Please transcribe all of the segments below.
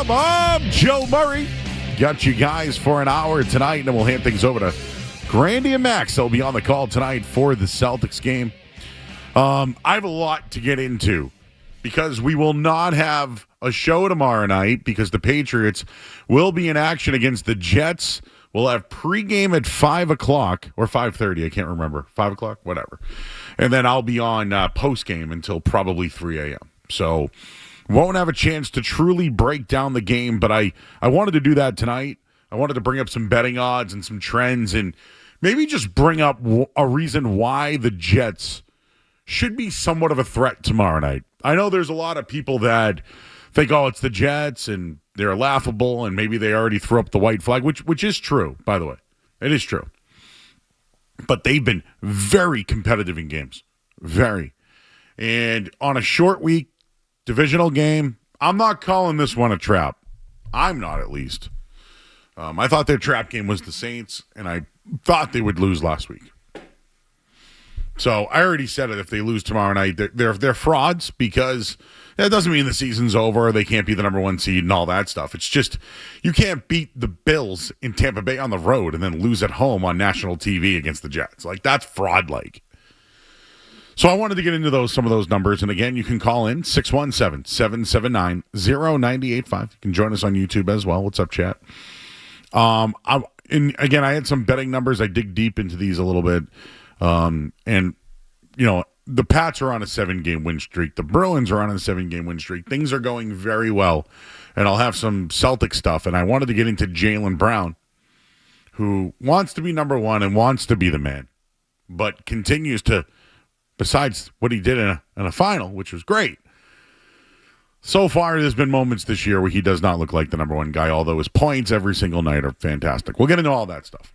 up? I'm Joe Murray. Got you guys for an hour tonight, and then we'll hand things over to Grandy and Max. They'll be on the call tonight for the Celtics game. I have a lot to get into because we will not have a show tomorrow night because the Patriots will be in action against the Jets. We'll have pregame at 5 o'clock or 5:30. I can't remember. 5 o'clock? Whatever. And then I'll be on postgame until probably 3 a.m. So won't have a chance to truly break down the game, but I wanted to do that tonight. I wanted to bring up some betting odds and some trends and maybe just bring up a reason why the Jets should be somewhat of a threat tomorrow night. I know there's a lot of people that think, oh, it's the Jets and they're laughable and maybe they already threw up the white flag, which is true, by the way. It is true. But they've been very competitive in games. Very. And on a short week, divisional game, I'm not calling this one a trap. I'm not, at least. I thought their trap game was the Saints, and I thought they would lose last week. So I already said it. If they lose tomorrow night, they're frauds because that doesn't mean the season's over. They can't be the number one seed and all that stuff. It's just you can't beat the Bills in Tampa Bay on the road and then lose at home on national TV against the Jets. Like, that's fraud-like. So I wanted to get into some of those numbers. And again, you can call in 617-779-0985. You can join us on YouTube as well. What's up, chat? I had some betting numbers. I dig deep into these a little bit. And, you know, the Pats are on a 7-game win streak. The Bruins are on a 7-game win streak. Things are going very well. And I'll have some Celtic stuff. And I wanted to get into Jaylen Brown, who wants to be number one and wants to be the man, but continues to, besides what he did in a final, which was great. So far, there's been moments this year where he does not look like the number one guy, although his points every single night are fantastic. We'll get into all that stuff.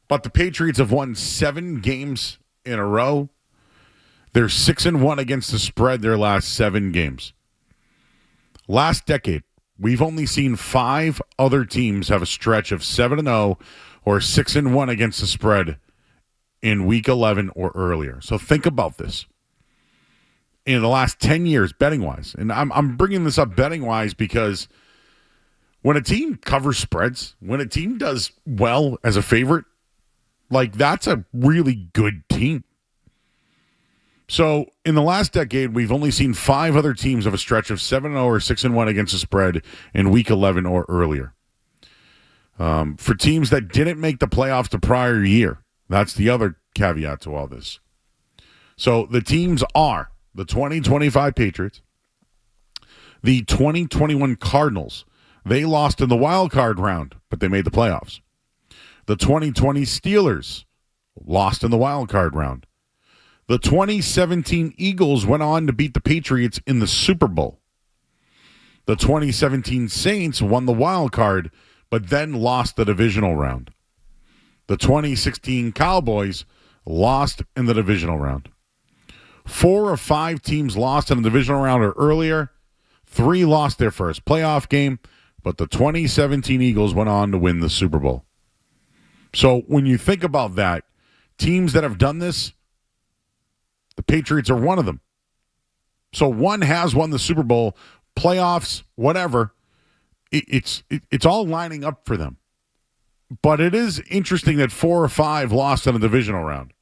But the Patriots have won 7 games in a row. They're 6-1 against the spread their last 7 games. Last decade, we've only seen 5 other teams have a stretch of 7-0 or 6-1 against the spread in week 11 or earlier. So think about this. In the last 10 years, betting-wise, and I'm bringing this up betting-wise because when a team covers spreads, when a team does well as a favorite, like, that's a really good team. So in the last decade, we've only seen 5 other teams have a stretch of 7-0 or 6-1 against the spread in week 11 or earlier. For teams that didn't make the playoffs the prior year, that's the other caveat to all this. So the teams are the 2025 Patriots, the 2021 Cardinals. They lost in the wild card round, but they made the playoffs. The 2020 Steelers lost in the wild card round. The 2017 Eagles went on to beat the Patriots in the Super Bowl. The 2017 Saints won the wild card, but then lost the divisional round. The 2016 Cowboys lost in the divisional round. 4 of 5 teams lost in the divisional round or earlier. 3 lost their first playoff game, but the 2017 Eagles went on to win the Super Bowl. So when you think about that, teams that have done this, the Patriots are one of them. So one has won the Super Bowl, playoffs, whatever. It's all lining up for them. But it is interesting that 4 or 5 lost in a divisional round.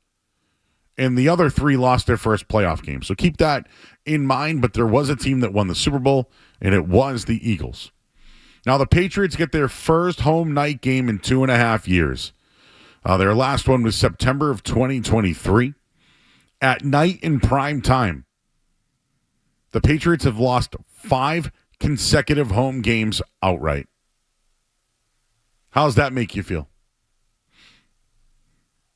And the other 3 lost their first playoff game. So keep that in mind. But there was a team that won the Super Bowl, and it was the Eagles. Now, the Patriots get their first home night game in 2.5 years. Their last one was September of 2023. At night in prime time, the Patriots have lost 5 consecutive home games outright. How does that make you feel?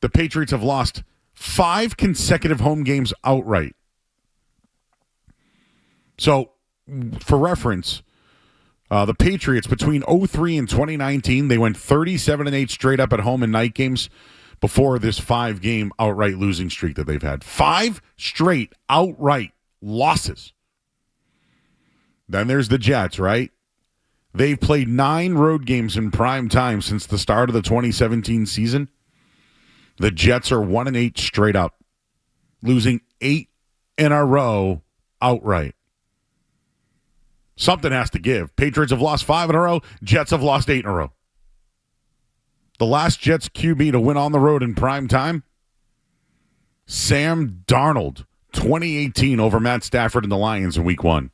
The Patriots have lost 5 consecutive home games outright. So, for reference, the Patriots, between 2003 and 2019, they went 37-8 straight up at home in night games before this 5-game outright losing streak that they've had. 5 straight outright losses. Then there's the Jets, right? They've played 9 road games in prime time since the start of the 2017 season. The Jets are 1-8 straight up, losing 8 in a row outright. Something has to give. Patriots have lost 5 in a row. Jets have lost 8 in a row. The last Jets QB to win on the road in prime time, Sam Darnold, 2018 over Matt Stafford and the Lions in week 1.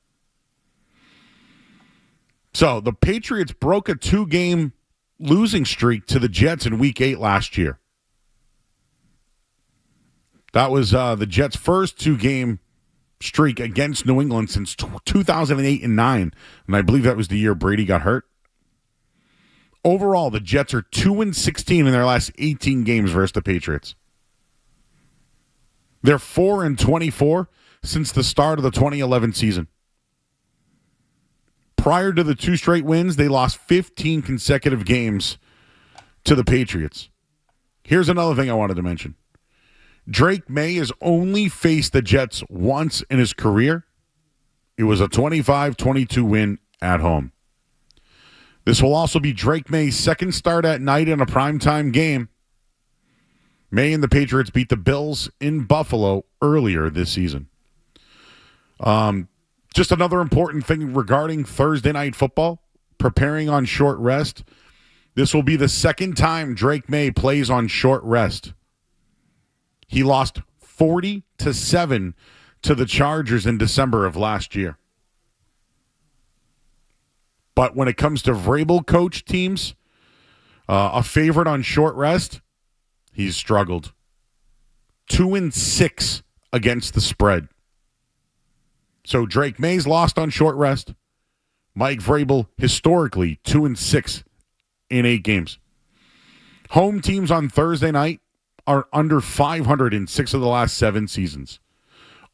So the Patriots broke a 2-game losing streak to the Jets in week 8 last year. That was the Jets' first 2-game streak against New England since 2008 and 9. And I believe that was the year Brady got hurt. Overall, the Jets are 2-16 in their last 18 games versus the Patriots. They're 4-24 since the start of the 2011 season. Prior to the 2 straight wins, they lost 15 consecutive games to the Patriots. Here's another thing I wanted to mention. Drake May has only faced the Jets once in his career. It was a 25-22 win at home. This will also be Drake May's second start at night in a primetime game. May and the Patriots beat the Bills in Buffalo earlier this season. Just another important thing regarding Thursday night football, preparing on short rest. This will be the second time Drake May plays on short rest. He lost 40-7 to the Chargers in December of last year. But when it comes to Vrabel coach teams, a favorite on short rest, he's struggled. 2-6 against the spread. So Drake May's lost on short rest. Mike Vrabel, historically, 2-6 in 8 games. Home teams on Thursday night are under 500 in 6 of the last 7 seasons.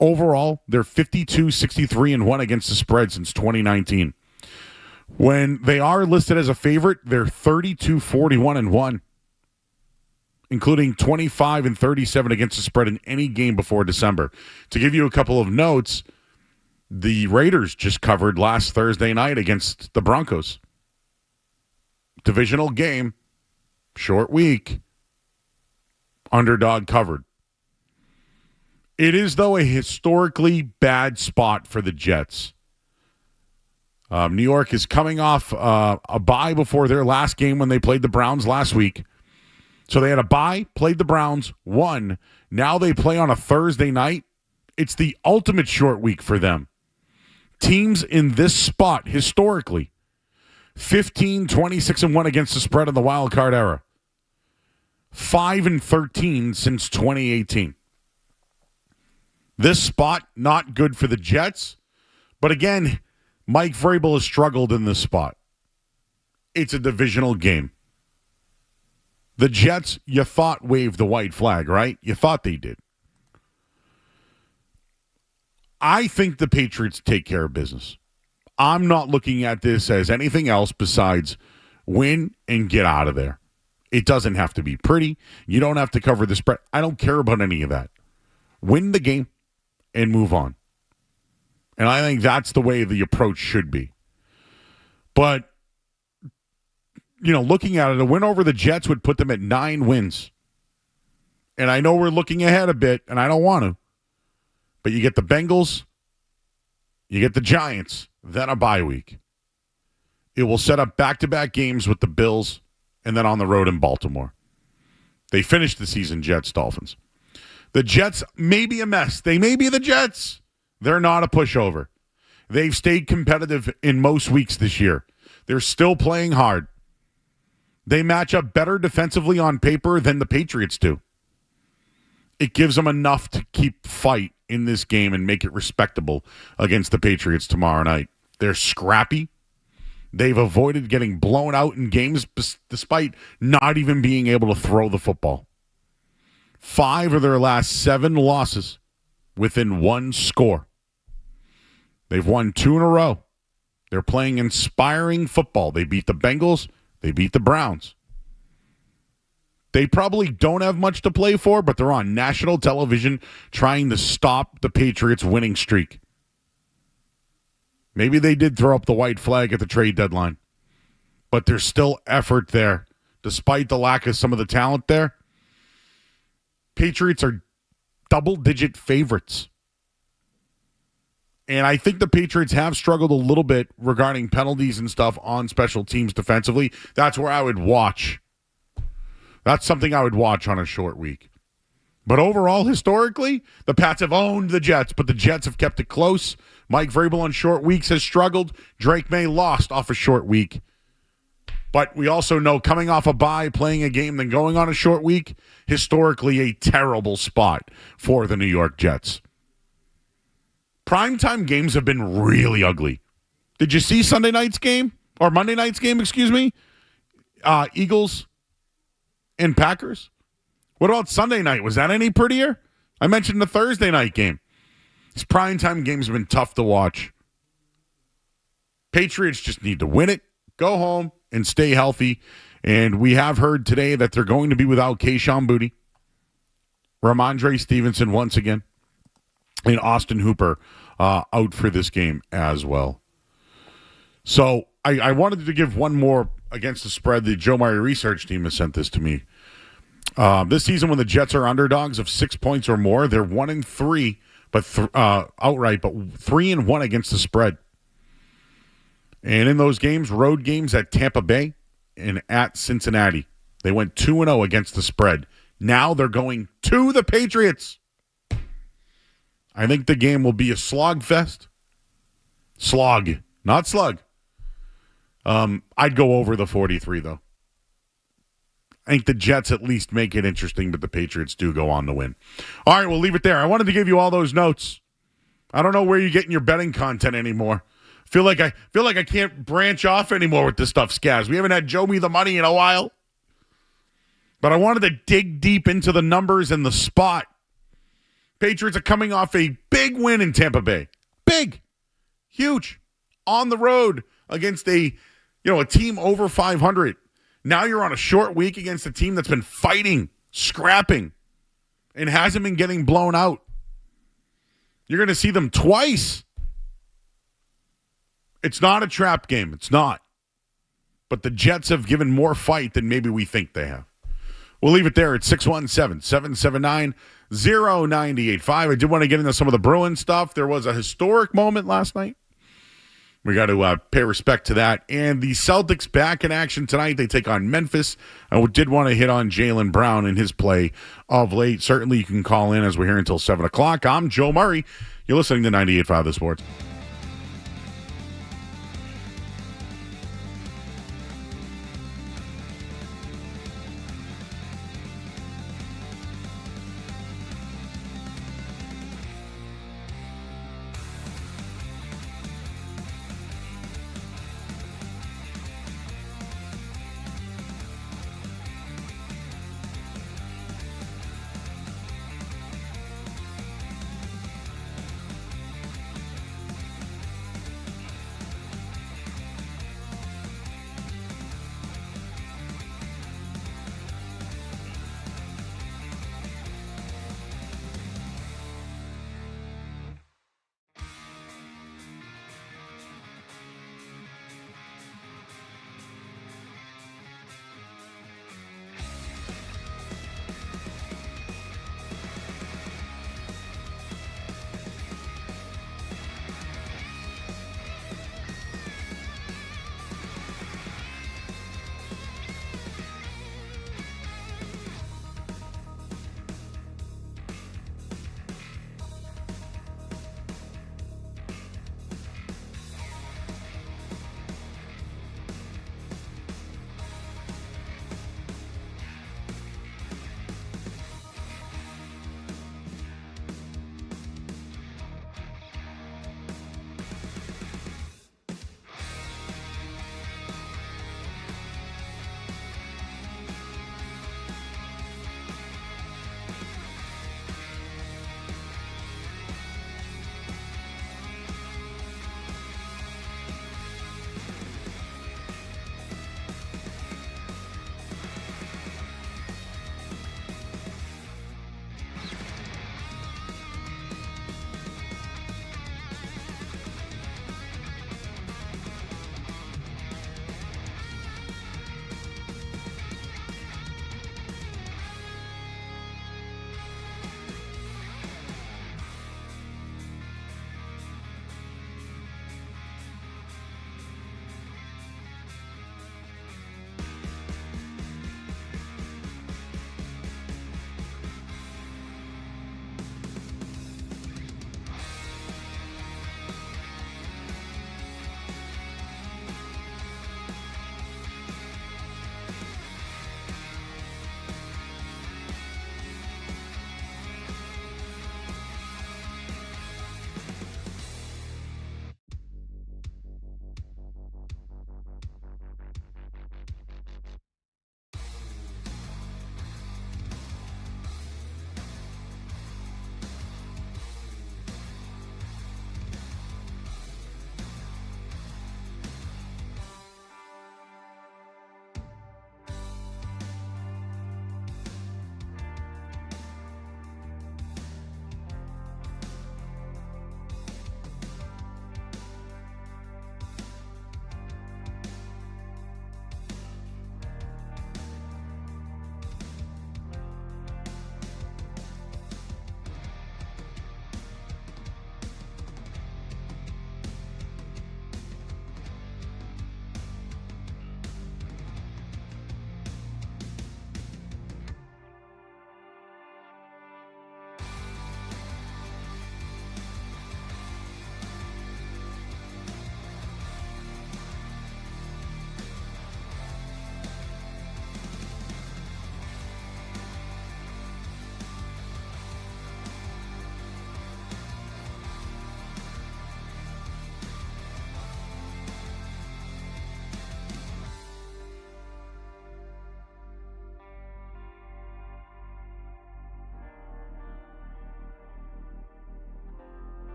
Overall, they're 52-63-1 against the spread since 2019. When they are listed as a favorite, they're 32-41-1, including 25-37 against the spread in any game before December. To give you a couple of notes, the Raiders just covered last Thursday night against the Broncos. Divisional game, short week, underdog covered. It is, though, a historically bad spot for the Jets. New York is coming off a bye before their last game when they played the Browns last week. So they had a bye, played the Browns, won. Now they play on a Thursday night. It's the ultimate short week for them. Teams in this spot, historically, 15-26-1 against the spread in the wild card era. 5-13 since 2018. This spot, not good for the Jets. But again, Mike Vrabel has struggled in this spot. It's a divisional game. The Jets, you thought, waved the white flag, right? You thought they did. I think the Patriots take care of business. I'm not looking at this as anything else besides win and get out of there. It doesn't have to be pretty. You don't have to cover the spread. I don't care about any of that. Win the game and move on. And I think that's the way the approach should be. But, looking at it, a win over the Jets would put them at 9 wins. And I know we're looking ahead a bit, and I don't want to. But you get the Bengals, you get the Giants, then a bye week. It will set up back-to-back games with the Bills and then on the road in Baltimore. They finished the season, Jets-Dolphins. The Jets may be a mess. They may be the Jets. They're not a pushover. They've stayed competitive in most weeks this year. They're still playing hard. They match up better defensively on paper than the Patriots do. It gives them enough to keep fight in this game and make it respectable against the Patriots tomorrow night. They're scrappy. They've avoided getting blown out in games despite not even being able to throw the football. 5 of their last 7 losses within 1 score. They've won 2 in a row. They're playing inspiring football. They beat the Bengals. They beat the Browns. They probably don't have much to play for, but they're on national television trying to stop the Patriots' winning streak. Maybe they did throw up the white flag at the trade deadline, but there's still effort there. Despite the lack of some of the talent there, Patriots are double-digit favorites. And I think the Patriots have struggled a little bit regarding penalties and stuff on special teams defensively. That's where I would watch. That's something I would watch on a short week. But overall, historically, the Pats have owned the Jets, but the Jets have kept it close. Mike Vrabel on short weeks has struggled. Drake May lost off a short week. But we also know coming off a bye, playing a game, then going on a short week, historically a terrible spot for the New York Jets. Primetime games have been really ugly. Did you see Sunday night's game? Or Monday night's game, excuse me? Eagles and Packers? What about Sunday night? Was that any prettier? I mentioned the Thursday night game. These primetime games have been tough to watch. Patriots just need to win it, go home, and stay healthy. And we have heard today that they're going to be without Kayshon Boutte, Ramondre Stevenson once again, and Austin Hooper out for this game as well. So I wanted to give one more against the spread. The Joe Murray research team has sent this to me. This season, when the Jets are underdogs of 6 points or more, they're 1-3, but outright, but 3-1 against the spread. And in those games, road games at Tampa Bay and at Cincinnati, they went 2-0 against the spread. Now they're going to the Patriots. I think the game will be a slog fest. Slog, not slug. I'd go over the 43, though. I think the Jets at least make it interesting, but the Patriots do go on to win. All right, we'll leave it there. I wanted to give you all those notes. I don't know where you're getting your betting content anymore. Feel like I can't branch off anymore with this stuff, Scaz. We haven't had Joe Me the Money in a while. But I wanted to dig deep into the numbers and the spot. Patriots are coming off a big win in Tampa Bay. Big. Huge. On the road against a team over 500. Now you're on a short week against a team that's been fighting, scrapping, and hasn't been getting blown out. You're going to see them twice. It's not a trap game. It's not. But the Jets have given more fight than maybe we think they have. We'll leave it there at 617-779-0985. I did want to get into some of the Bruins stuff. There was a historic moment last night. We got to pay respect to that. And the Celtics back in action tonight. They take on Memphis. I did want to hit on Jaylen Brown and his play of late. Certainly you can call in as we're here until 7 o'clock. I'm Joe Murray. You're listening to 98.5 The Sports.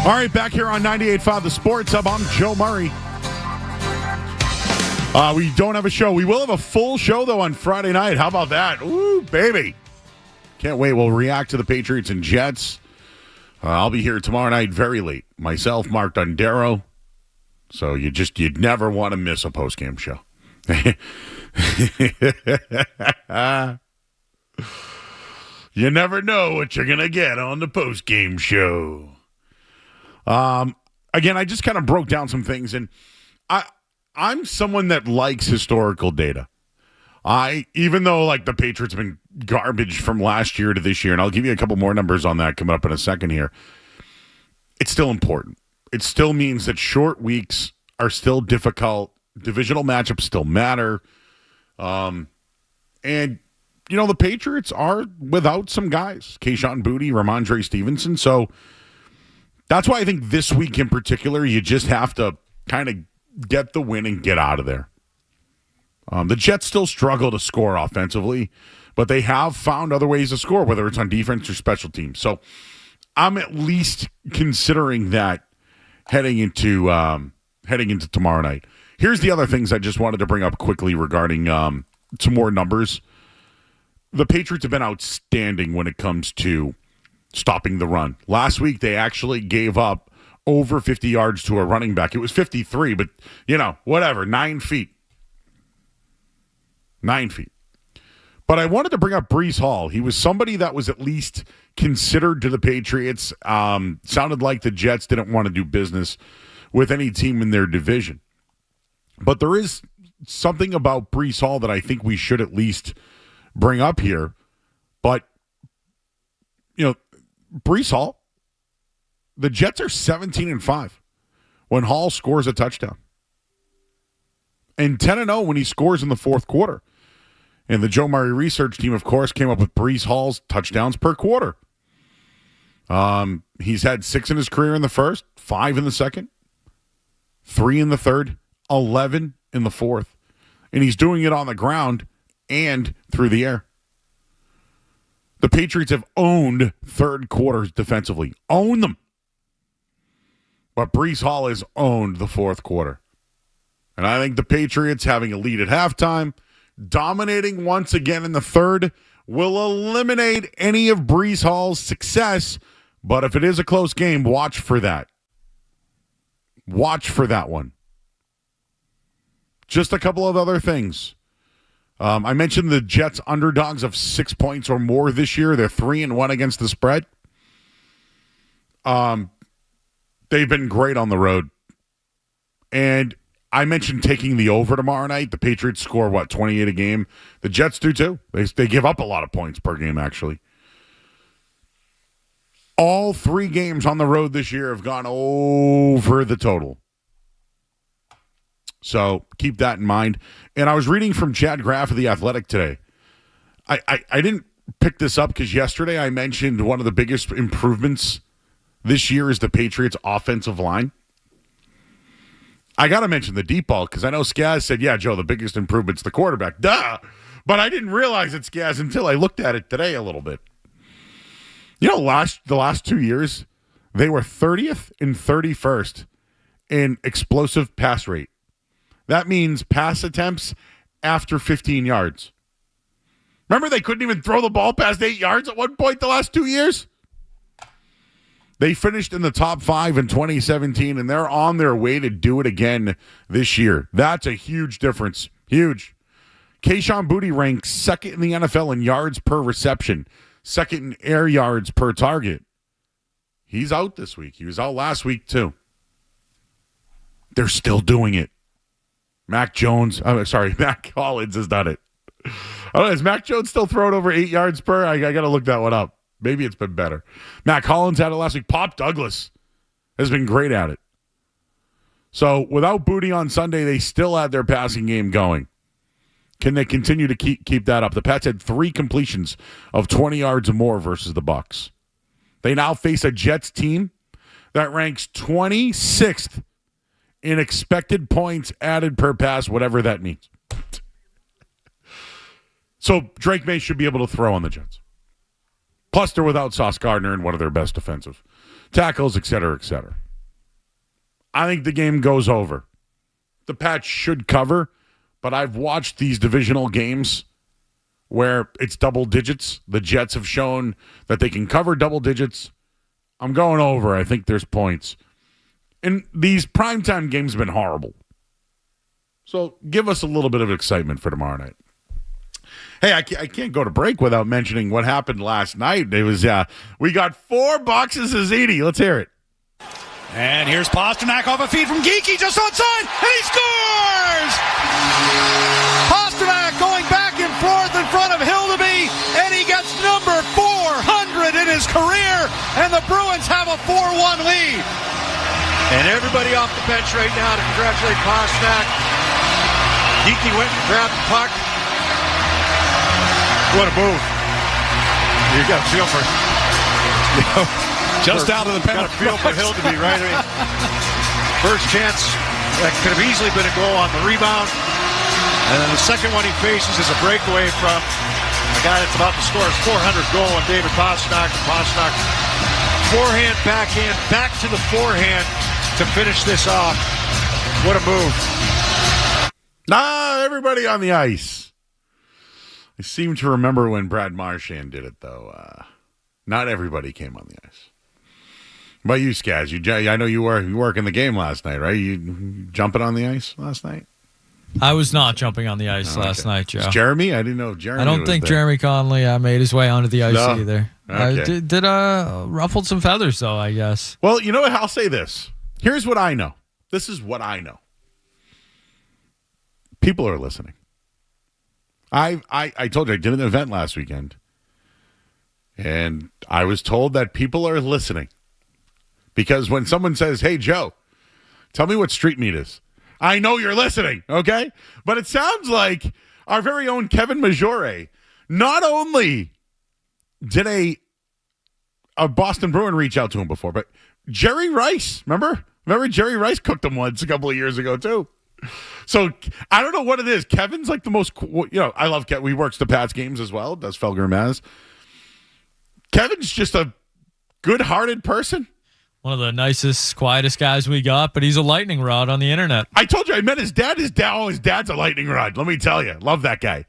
All right, back here on 98.5 The Sports Hub. I'm Joe Murray. We don't have a show. We will have a full show, though, on Friday night. How about that? Ooh, baby. Can't wait. We'll react to the Patriots and Jets. I'll be here tomorrow night very late. Myself, Mark Dondero. So you'd never want to miss a postgame show. You never know what you're going to get on the postgame show. Again, I just kind of broke down some things, and I'm someone that likes historical data. Even though like the Patriots have been garbage from last year to this year, and I'll give you a couple more numbers on that coming up in a second here, it's still important. It still means that short weeks are still difficult. Divisional matchups still matter. And, the Patriots are without some guys. Kayshon Boutte, Ramondre Stevenson. So that's why I think this week in particular, you just have to kind of get the win and get out of there. The Jets still struggle to score offensively, but they have found other ways to score, whether it's on defense or special teams. So I'm at least considering that heading into tomorrow night. Here's the other things I just wanted to bring up quickly regarding some more numbers. The Patriots have been outstanding when it comes to stopping the run. Last week, they actually gave up over 50 yards to a running back. It was 53, but, whatever, 9 feet. 9 feet. But I wanted to bring up Breece Hall. He was somebody that was at least considered to the Patriots. Sounded like the Jets didn't want to do business with any team in their division. But there is something about Breece Hall that I think we should at least bring up here. But, Breece Hall, the Jets are 17-5 when Hall scores a touchdown. And 10-0 when he scores in the fourth quarter. And the Joe Murray research team, of course, came up with Breece Hall's touchdowns per quarter. He's had 6 in his career in the first, 5 in the second, 3 in the third, 11 in the fourth. And he's doing it on the ground and through the air. The Patriots have owned third quarters defensively. Own them. But Breece Hall has owned the fourth quarter. And I think the Patriots, having a lead at halftime, dominating once again in the third, will eliminate any of Breece Hall's success. But if it is a close game, watch for that. Watch for that one. Just a couple of other things. I mentioned the Jets underdogs of 6 points or more this year. They're 3-1 against the spread. They've been great on the road. And I mentioned taking the over tomorrow night. The Patriots score, 28 a game? The Jets do too. They give up a lot of points per game, actually. All 3 games on the road this year have gone over the total. So keep that in mind. And I was reading from Chad Graff of The Athletic today. I didn't pick this up because yesterday I mentioned one of the biggest improvements this year is the Patriots' offensive line. I got to mention the deep ball because I know Skaz said, yeah, Joe, the biggest improvement's the quarterback. Duh! But I didn't realize it's Skaz until I looked at it today a little bit. The last 2 years, they were 30th and 31st in explosive pass rate. That means pass attempts after 15 yards. Remember, they couldn't even throw the ball past 8 yards at one point the last 2 years? They finished in the top 5 in 2017, and they're on their way to do it again this year. That's a huge difference. Huge. Kayshon Boutte ranks second in the NFL in yards per reception, second in air yards per target. He's out this week. He was out last week, too. They're still doing it. Mac Collins has done it. I don't know, is Mac Jones still throwing over 8 yards per? I got to look that one up. Maybe it's been better. Mac Collins had it last week. Pop Douglas has been great at it. So without Boutte on Sunday, they still had their passing game going. Can they continue to keep that up? The Pats had 3 completions of 20 yards or more versus the Bucs. They now face a Jets team that ranks 26th in expected points added per pass, whatever that means. So Drake May should be able to throw on the Jets. Plus, they're without Sauce Gardner and one of their best defensive tackles, et cetera, et cetera. I think the game goes over. The Pats should cover, but I've watched these divisional games where it's double digits. The Jets have shown that they can cover double digits. I'm going over. I think there's points. And these primetime games have been horrible. So give us a little bit of excitement for tomorrow night. Hey, I can't go to break without mentioning what happened last night. It was we got 4 boxes of ziti. Let's hear it. And here's Pastrnak off a feed from Geekie, just onside, and he scores! Pastrnak going back and forth in front of Hildeby, and he gets number 400 in his career, and the Bruins have a 4-1 lead. And everybody off the bench right now to congratulate Pastrnak. Geekie went and grabbed the puck. What a move. You got to feel for Just out of the penalty. Got to feel for Hildeby, right? I mean, first chance, that could have easily been a goal on the rebound. And then the second one he faces is a breakaway from a guy that's about to score his 400th goal, and David Pastrnak. Pastrnak, forehand, backhand, back to the forehand to finish this off. What a move. Everybody on the ice. I seem to remember when Brad Marchand did it, though. Not everybody came on the ice. What about you, Skaz? I know you work in the game last night, right? You jumping on the ice last night? I was not jumping on the ice last night, Joe. Is Jeremy? I didn't know if Jeremy I don't was think there. Jeremy Conley made his way onto the ice either. Okay. Did ruffled some feathers, though, I guess. Well, you know what? I'll say this. Here's what I know. This is what I know. People are listening. I told you I did an event last weekend, and I was told that people are listening. Because when someone says, hey, Joe, tell me what street meat is, I know you're listening, okay? But it sounds like our very own Kevin Majore, not only did a Boston Bruin reach out to him before, but Jerry Rice, remember Jerry Rice cooked him once a couple of years ago, too. So I don't know what it is. Kevin's like the most, I love Kevin. He works the Pats games as well, does Felger Maz. Kevin's just a good-hearted person. One of the nicest, quietest guys we got, but he's a lightning rod on the internet. I told you I met his dad. His dad's a lightning rod. Let me tell you. Love that guy.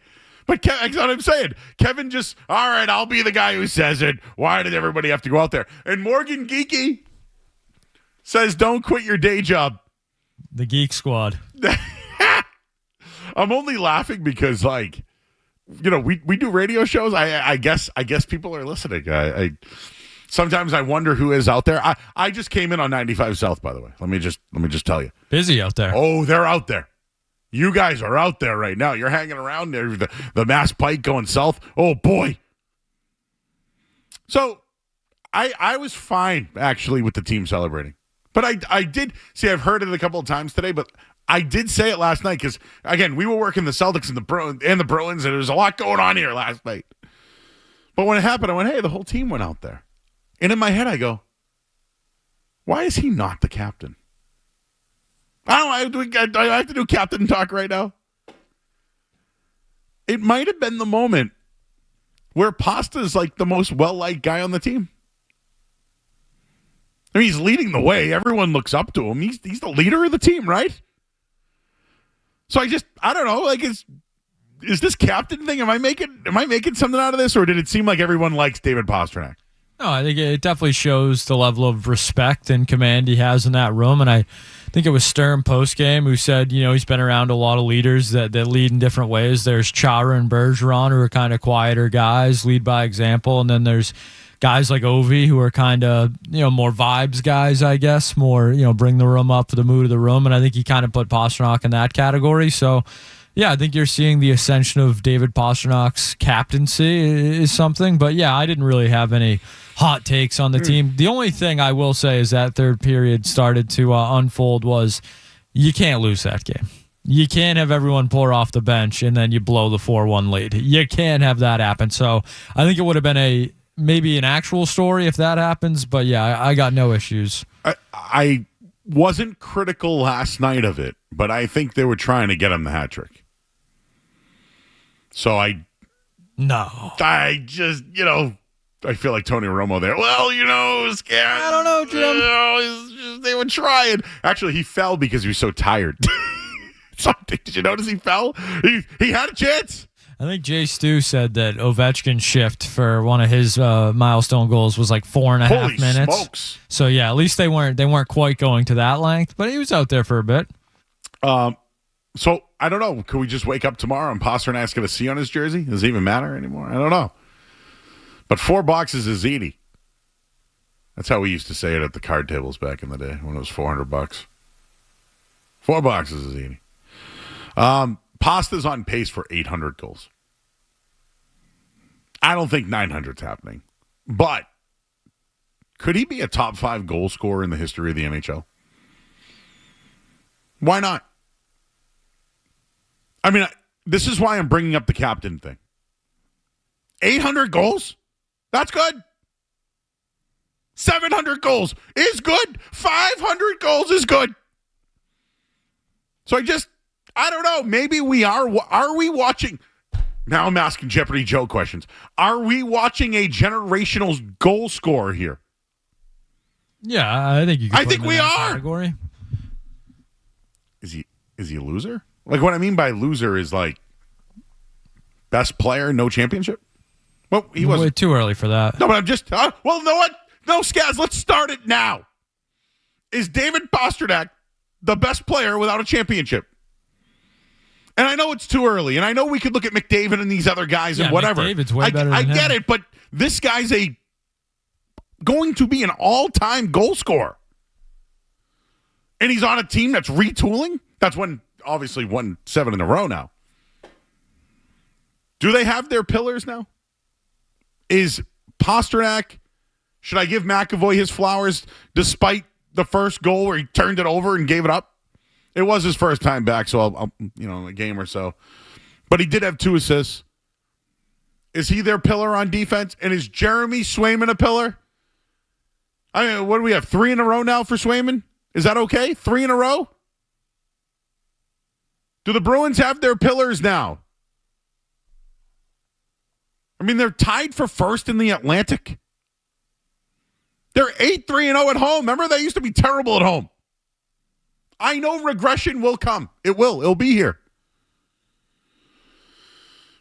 But that's what I'm saying. Kevin just, all right, I'll be the guy who says it. Why did everybody have to go out there? And Morgan Geekie says, don't quit your day job. The Geek Squad. I'm only laughing because, we do radio shows. I guess people are listening. Sometimes I wonder who is out there. I just came in on 95 South, by the way. Let me just tell you. Busy out there. Oh, they're out there. You guys are out there right now. You're hanging around there, the Mass Pike going south. Oh, boy. So I was fine, actually, with the team celebrating. But I did see, I've heard it a couple of times today, but I did say it last night because, again, we were working the Celtics and the Bruins, and there was a lot going on here last night. But when it happened, I went, hey, the whole team went out there. And in my head, I go, why is he not the captain? I have to do captain talk right now. It might have been the moment where Pasta's like the most well-liked guy on the team. I mean, he's leading the way. Everyone looks up to him. He's the leader of the team, right? So I don't know. Like, is this captain thing? Am I making something out of this, or did it seem like everyone likes David Pastrnak? No, I think it definitely shows the level of respect and command he has in that room. And I think it was Stern postgame who said, he's been around a lot of leaders that lead in different ways. There's Chara and Bergeron, who are kind of quieter guys, lead by example. And then there's guys like Ovi, who are kind of, more vibes guys, I guess, more, bring the room up for the mood of the room. And I think he kind of put Pastrnak in that category. So, yeah, I think you're seeing the ascension of David Pasternak's captaincy is something. But, yeah, I didn't really have any hot takes on the team. The only thing I will say is that third period started to unfold was you can't lose that game. You can't have everyone pour off the bench and then you blow the 4-1 lead. You can't have that happen. So I think it would have been maybe an actual story if that happens. But, yeah, I got no issues. I wasn't critical last night of it, but I think they were trying to get him the hat trick. So I just, I feel like Tony Romo there. Well, Scaz. I don't know, Jim. They were trying. Actually, he fell because he was so tired. Did you notice he fell? He had a chance. I think Jay Stu said that Ovechkin's shift for one of his milestone goals was like 4.5 Holy minutes. Smokes. So yeah, at least they weren't quite going to that length, but he was out there for a bit. So I don't know. Could we just wake up tomorrow and Pasternak's going to see on his jersey? Does it even matter anymore? I don't know. But 4 boxes is eaty. That's how we used to say it at the card tables back in the day when it was $400. 4 boxes is eaty. Pasta's on pace for 800 goals. I don't think 900's happening. But could he be a top 5 goal scorer in the history of the NHL? Why not? I mean, this is why I'm bringing up the captain thing. 800 goals? That's good. 700 goals is good. 500 goals is good. So I don't know. Maybe we are we watching? Now I'm asking Jeopardy Joe questions. Are we watching a generational goal scorer here? Yeah, I think you can. I think we are. Category. Is he a loser? Like, what I mean by loser is like best player, no championship? Well, he wasn't. Way too early for that. No, but I'm just, well, you know what? No, Scaz, let's start it now. Is David Pastrnak the best player without a championship? And I know it's too early, and I know we could look at McDavid and these other guys and whatever. McDavid's way better I than get him. it, but this guy's going to be an all-time goal scorer. And he's on a team that's retooling. That's obviously won 7 in a row now. Do they have their pillars now? Is Pastrnak, should I give McAvoy his flowers despite the first goal where he turned it over and gave it up? It was his first time back, so I'll a game or so. But he did have 2 assists. Is he their pillar on defense? And is Jeremy Swayman a pillar? I mean, what do we have? 3 in a row now for Swayman? Is that okay? 3 in a row? Do the Bruins have their pillars now? I mean, they're tied for first in the Atlantic. They're 8-3-0 at home. Remember, they used to be terrible at home. I know regression will come. It will. It'll be here.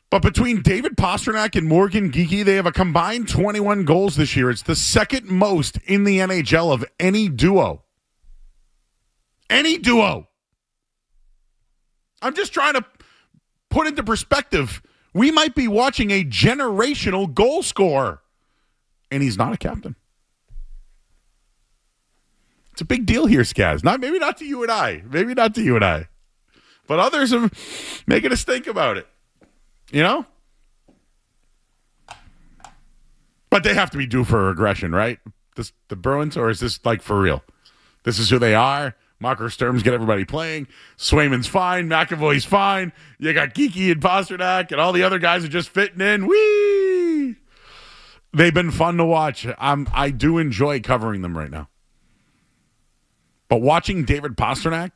But between David Pastrnak and Morgan Geekie, they have a combined 21 goals this year. It's the second most in the NHL of any duo. Any duo. I'm just trying to put into perspective. We might be watching a generational goal scorer. And he's not a captain. It's a big deal here, Scaz. Maybe not to you and I. Maybe not to you and I. But others are making us think about it. You know? But they have to be due for regression, right? The Bruins, or is this like for real? This is who they are. Marker Sturm's get everybody playing. Swayman's fine. McAvoy's fine. You got Geekie and Pastrnak, and all the other guys are just fitting in. Whee! They've been fun to watch. I do enjoy covering them right now. But watching David Pastrnak,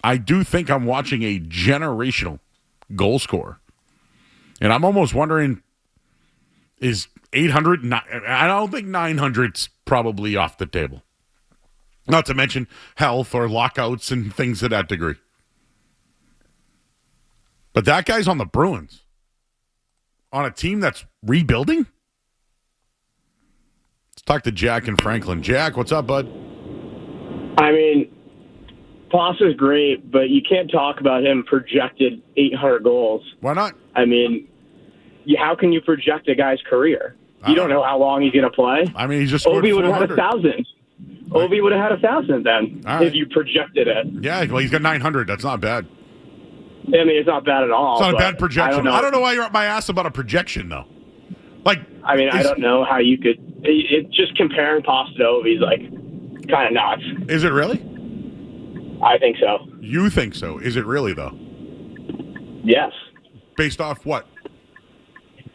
I do think I'm watching a generational goal scorer. And I'm almost wondering, is 800? I don't think 900's probably off the table. Not to mention health or lockouts and things to that degree. But that guy's on the Bruins. On a team that's rebuilding? Let's talk to Jack in Franklin. Jack, what's up, bud? I mean, Pasta's great, but you can't talk about him projected 800 goals. Why not? I mean, how can you project a guy's career? You don't know how long he's going to play. I mean, he just scored Ovi would have had 400. 1,000. Ovi would have had 1,000 then if you projected it. Yeah, well, he's got 900. That's not bad. I mean, it's not bad at all. It's not a bad projection. I don't know why you're up my ass about a projection, though. I don't know how you could. Just comparing Pasta to Ovi is like kind of nuts. Is it really? I think so. You think so? Is it really, though? Yes. Based off what?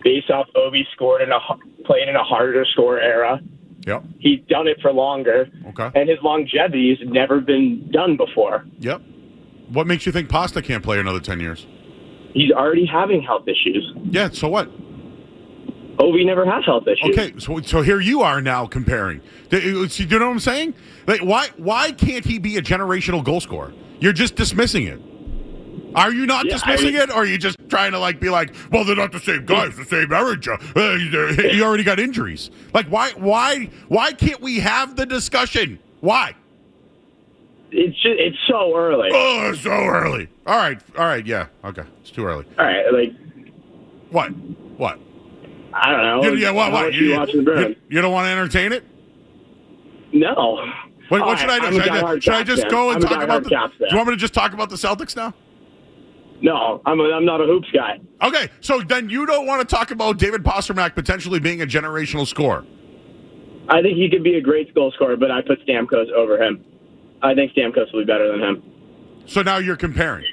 Based off Ovi played in a harder score era. Yep. He's done it for longer. Okay. And his longevity has never been done before. Yep. What makes you think Pasta can't play another 10 years? He's already having health issues. Yeah, so what? Ovi never has health issues. Okay, so here you are now comparing. Do you know what I'm saying? Like, why can't he be a generational goal scorer? You're just dismissing it. Are you not dismissing it, or are you just trying to be like, well, they're not the same guys, the same average. You already got injuries. Like, why can't we have the discussion? Why? It's so early. Oh, it's so early. All right, yeah, okay, it's too early. All right, What? I don't know. What? You watching the Bruins? You don't want to entertain it? No. What should I do? Should I just go and talk about do you want me to just talk about the Celtics now? No, I'm not a hoops guy. Okay, so then you don't want to talk about David Pastrnak potentially being a generational scorer. I think he could be a great goal scorer, but I put Stamkos over him. I think Stamkos will be better than him. So now you're comparing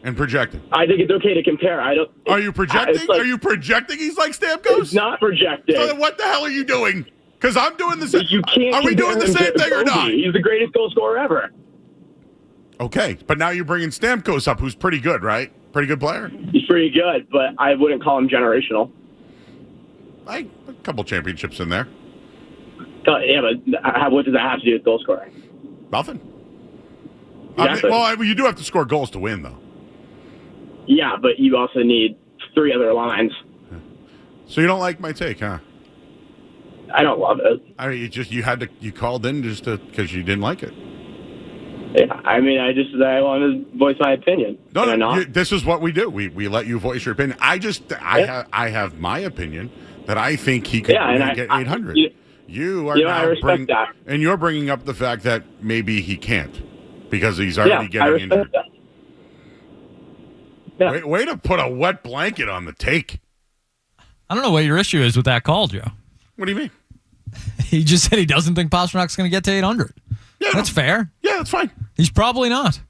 and projecting. I think it's okay to compare. Are you projecting? Are you projecting he's like Stamkos? It's not projecting. So then what the hell are you doing? Because I'm doing the same. You can't. Are we doing the same thing or not? He's the greatest goal scorer ever. Okay, but now you're bringing Stamkos up, who's pretty good, right? Pretty good player. He's pretty good, but I wouldn't call him generational. A couple championships in there. Yeah, but what does that have to do with goal scoring? Nothing. Exactly. You do have to score goals to win, though. Yeah, but you also need 3 other lines. So you don't like my take, huh? I don't love it. I mean, you called in just because you didn't like it. Yeah, I mean, I want to voice my opinion. No, this is what we do. We let you voice your opinion. I have my opinion that I think he could get 800. You are I respect that. And you're bringing up the fact that maybe he can't because he's already getting injured. That. Yeah. Way to put a wet blanket on the take. I don't know what your issue is with that call, Joe. What do you mean? He just said he doesn't think Pasternak's going to get to 800. Yeah, that's fair. Yeah, that's fine. He's probably not.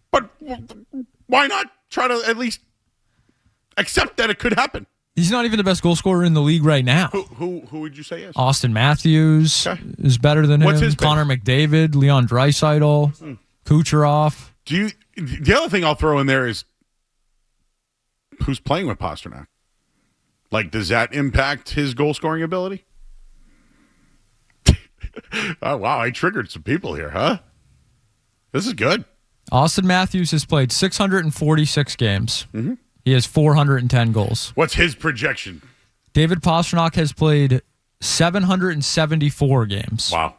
But why not try to at least accept that it could happen? He's not even the best goal scorer in the league right now. Who would you say is? Austin Matthews is better than What's him. his Connor McDavid, Leon Draisaitl, Kucherov. The other thing I'll throw in there is who's playing with Pastrnak? Does that impact his goal scoring ability? Oh, wow, I triggered some people here, huh? This is good. Austin Matthews has played 646 games. Mm-hmm. He has 410 goals. What's his projection? David Pastrnak has played 774 games. Wow.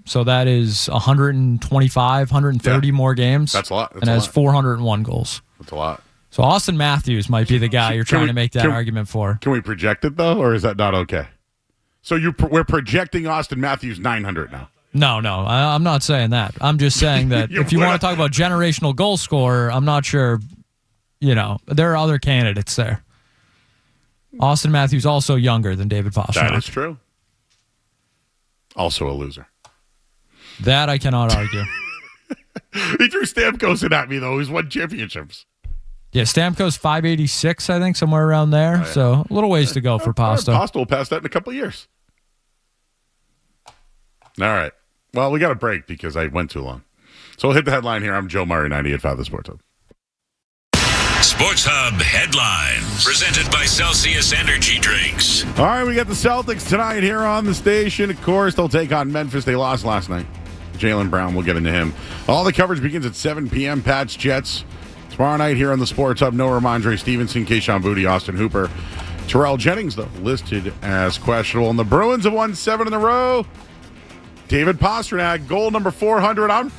So that is 125, 130 more games. That's a lot. And has 401 goals. That's a lot. So Austin Matthews might be the guy you're trying to make that argument for. Can we project it, though, or is that not okay? So we're projecting Austin Matthews 900 now. No, I'm not saying that. I'm just saying that if you want to talk about generational goal scorer, I'm not sure, there are other candidates there. Austin Matthews also younger than David Pastrnak. That is true. Also a loser. That I cannot argue. He threw Stamkos in at me, though. He's won championships. Yeah, Stamkos 586, I think, somewhere around there. Oh, yeah. So a little ways to go for Pasta. Pasta will pass that in a couple of years. All right. Well, we got a break because I went too long. So we'll hit the headline here. I'm Joe Murray, 98.5 The Sports Hub. Sports Hub headlines presented by Celsius Energy Drinks. All right, we got the Celtics tonight here on the station. Of course, they'll take on Memphis. They lost last night. Jaylen Brown, we'll get into him. All the coverage begins at 7 p.m. Pats-Jets. Tomorrow night here on the Sports Hub, Noah Ramondre Stevenson, Keishon Boutte, Austin Hooper. Terrell Jennings, though, listed as questionable. And the Bruins have won 7 in a row. David Pastrnak, goal number 400 on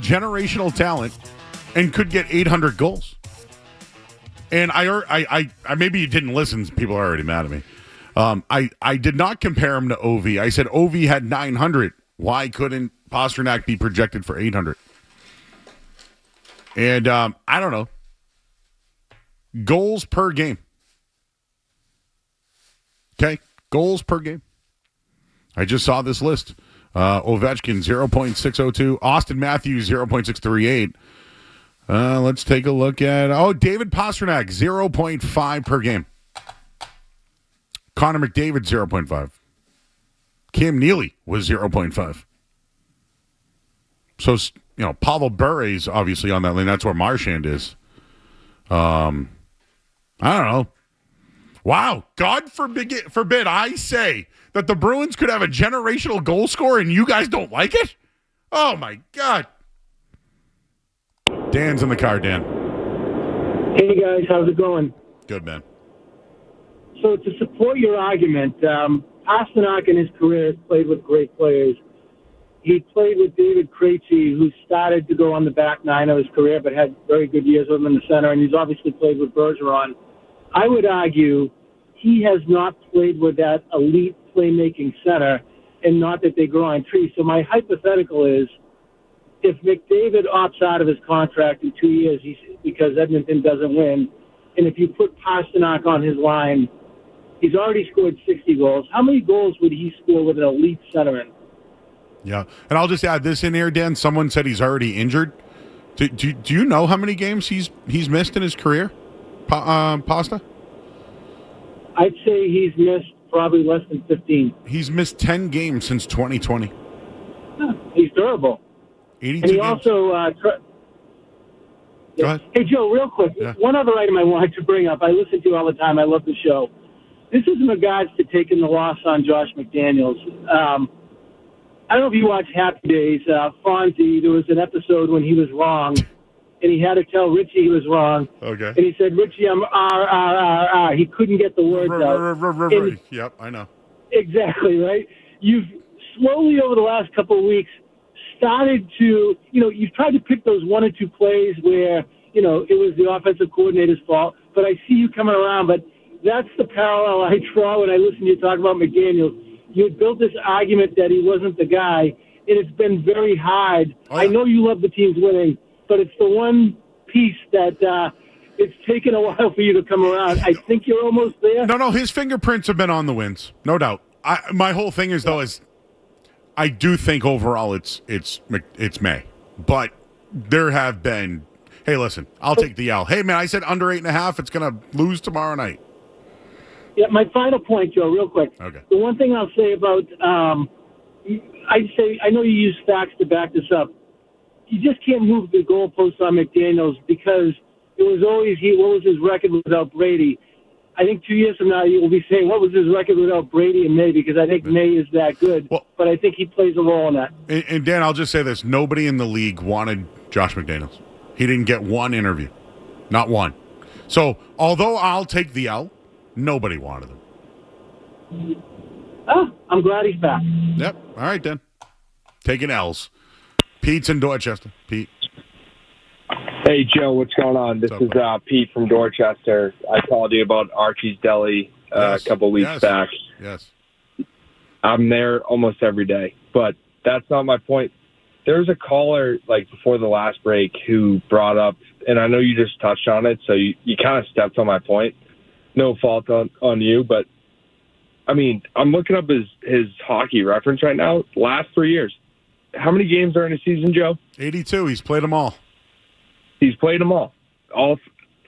generational talent, and could get 800 goals. And I maybe you didn't listen. People are already mad at me. I did not compare him to Ovi. I said Ovi had 900. Why couldn't Pastrnak be projected for 800? And I don't know. Goals per game. Okay, goals per game. I just saw this list. Ovechkin, 0.602. Austin Matthews, 0.638. Let's take a look at... David Pastrnak, 0.5 per game. Connor McDavid, 0.5. Cam Neely was 0.5. So, Pavel Bure's obviously on that lane. That's where Marchand is. I don't know. Wow. God forbid I say that the Bruins could have a generational goal scorer and you guys don't like it? Oh, my God. Dan's in the car, Dan. Hey, guys. How's it going? Good, man. So to support your argument, Pastrnak in his career has played with great players. He played with David Krejci, who started to go on the back nine of his career, but had very good years with him in the center, and he's obviously played with Bergeron. I would argue he has not played with that elite playmaking center, and not that they grow on trees. So my hypothetical is, if McDavid opts out of his contract in 2 years because Edmonton doesn't win, and if you put Pastrnak on his line, he's already scored 60 goals. How many goals would he score with an elite centerman? Yeah, and I'll just add this in here, Dan. Someone said he's already injured. Do you know how many games he's missed in his career, Pasta? I'd say he's missed probably less than 15. He's missed 10 games since 2020. Yeah, he's durable. 82 and he games. also... Go ahead. Hey, Joe, real quick, One other item I wanted to bring up. I listen to you all the time. I love the show. This is in regards to taking the loss on Josh McDaniels. I don't know if you watch Happy Days. Fonzie, there was an episode when he was wrong, and he had to tell Richie he was wrong. Okay. And he said, Richie, I'm R. He couldn't get the words out. Yep, I know. Exactly, right? You've slowly, over the last couple of weeks, started to, you've tried to pick those one or two plays where, it was the offensive coordinator's fault, but I see you coming around. But that's the parallel I draw when I listen to you talk about McDaniels. You had built this argument that he wasn't the guy, and it's been very hard. Oh, yeah. I know you love the teams winning, but it's the one piece that it's taken a while for you to come around. I think you're almost there. No, his fingerprints have been on the wins, no doubt. My whole thing is, though, is I do think overall it's May, but there have been. Hey, listen, I'll take the L. Hey, man, I said under 8.5. It's going to lose tomorrow night. Yeah, my final point, Joe, real quick. Okay. The one thing I'll say about, I know you use facts to back this up. You just can't move the goalpost on McDaniels because it was always what was his record without Brady? I think 2 years from now you will be saying, what was his record without Brady and May? Because I think May is that good. Well, but I think he plays a role in that. And Dan, I'll just say this. Nobody in the league wanted Josh McDaniels. He didn't get one interview. Not one. So, although I'll take the L, nobody wanted him. Oh, I'm glad he's back. Yep. All right, then. Taking L's. Pete's in Dorchester. Pete. Hey, Joe, what's going on? This is Pete from Dorchester. I called you about Archie's Deli a couple weeks back. Yes. I'm there almost every day, but that's not my point. There was a caller, before the last break who brought up, and I know you just touched on it, so you kind of stepped on my point. No fault on you, but, I mean, I'm looking up his hockey reference right now. Last 3 years. How many games are in a season, Joe? 82. He's played them all. He's played them all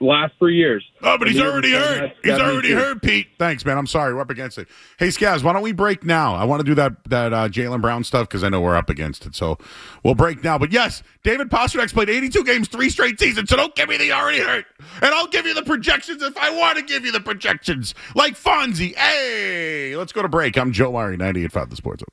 last 3 years. Oh, but he's already hurt. He's already hurt, Pete. Thanks, man. I'm sorry. We're up against it. Hey, Scaz, why don't we break now? I want to do that Jaylen Brown stuff because I know we're up against it. So we'll break now. But, yes, David Pasternak's played 82 games 3 straight seasons, so don't give me the already hurt. And I'll give you the projections if I want to give you the projections. Like Fonzie. Hey, let's go to break. I'm Joe Murray, 98.5 The Sports Zone.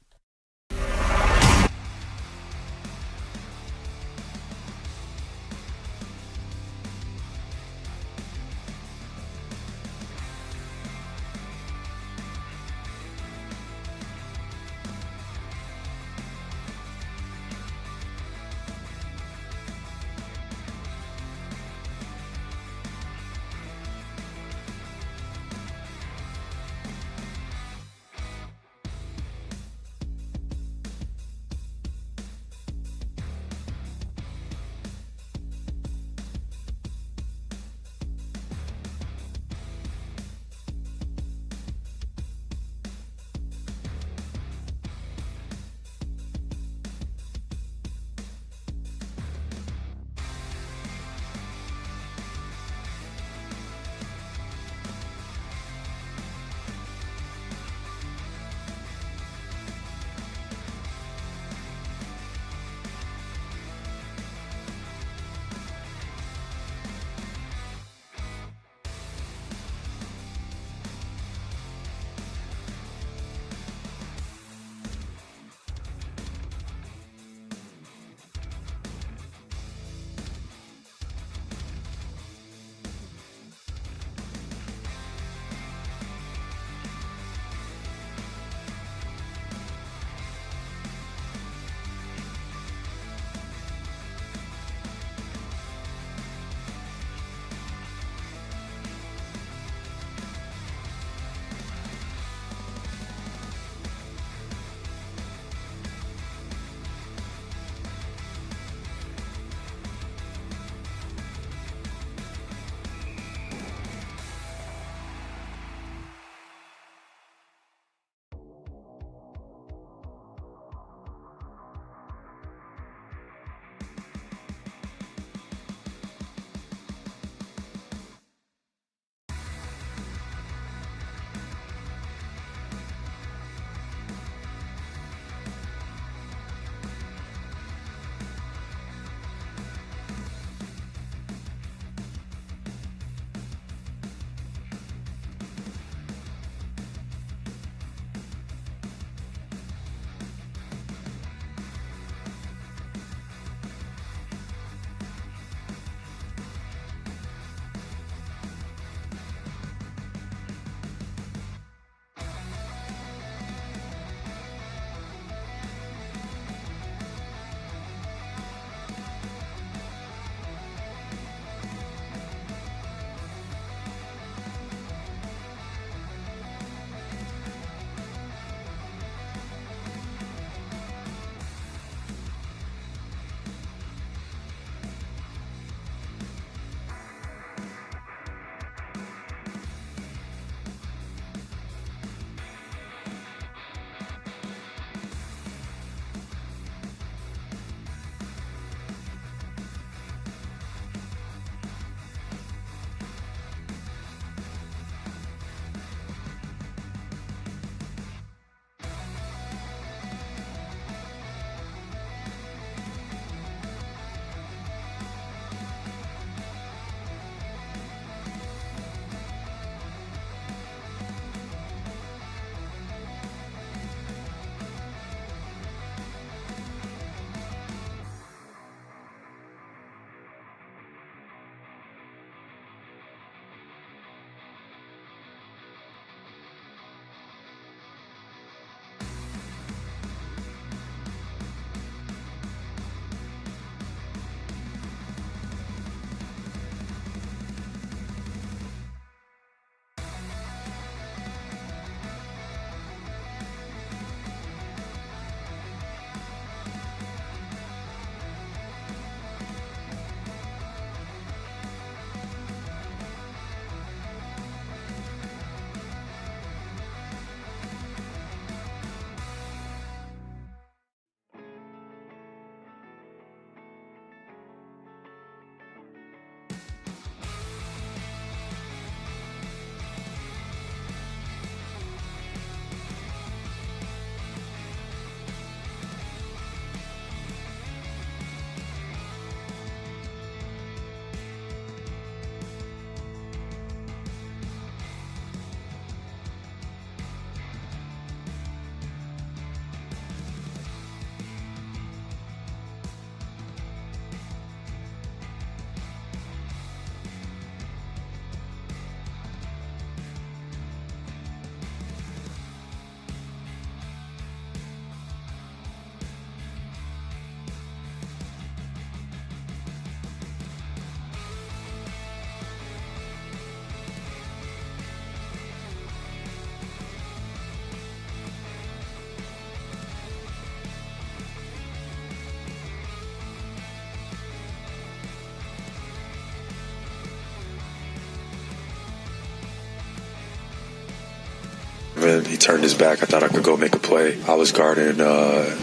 Richardson. He turned his back. I thought I could go make a play. I was guarding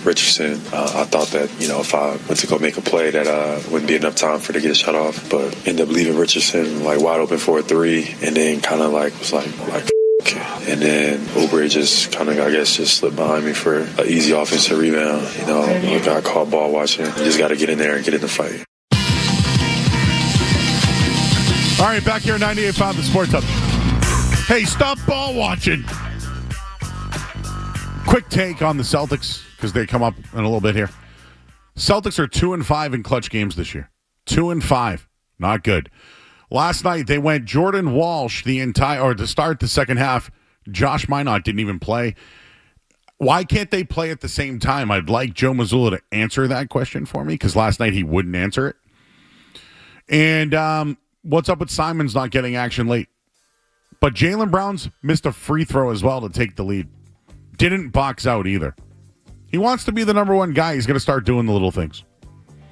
Richardson. I thought that, if I went to go make a play that wouldn't be enough time for to get a shot off. But ended up leaving Richardson wide open for a three, and then kind of was like. And then Oubre just kind of, just slipped behind me for an easy offensive rebound. I got caught ball watching. You just got to get in there and get in the fight. All right, back here at 98.5 The Sports Hub. Hey, stop ball watching. Quick take on the Celtics, because they come up in a little bit here. Celtics are 2-5 in clutch games this year. 2-5. Not good. Last night, they went Jordan Walsh to start the second half. Josh Minot didn't even play. Why can't they play at the same time? I'd like Joe Mazzulla to answer that question for me, because last night he wouldn't answer it. And what's up with Simons not getting action late? But Jaylen Brown's missed a free throw as well to take the lead. Didn't box out either. He wants to be the number one guy. He's going to start doing the little things.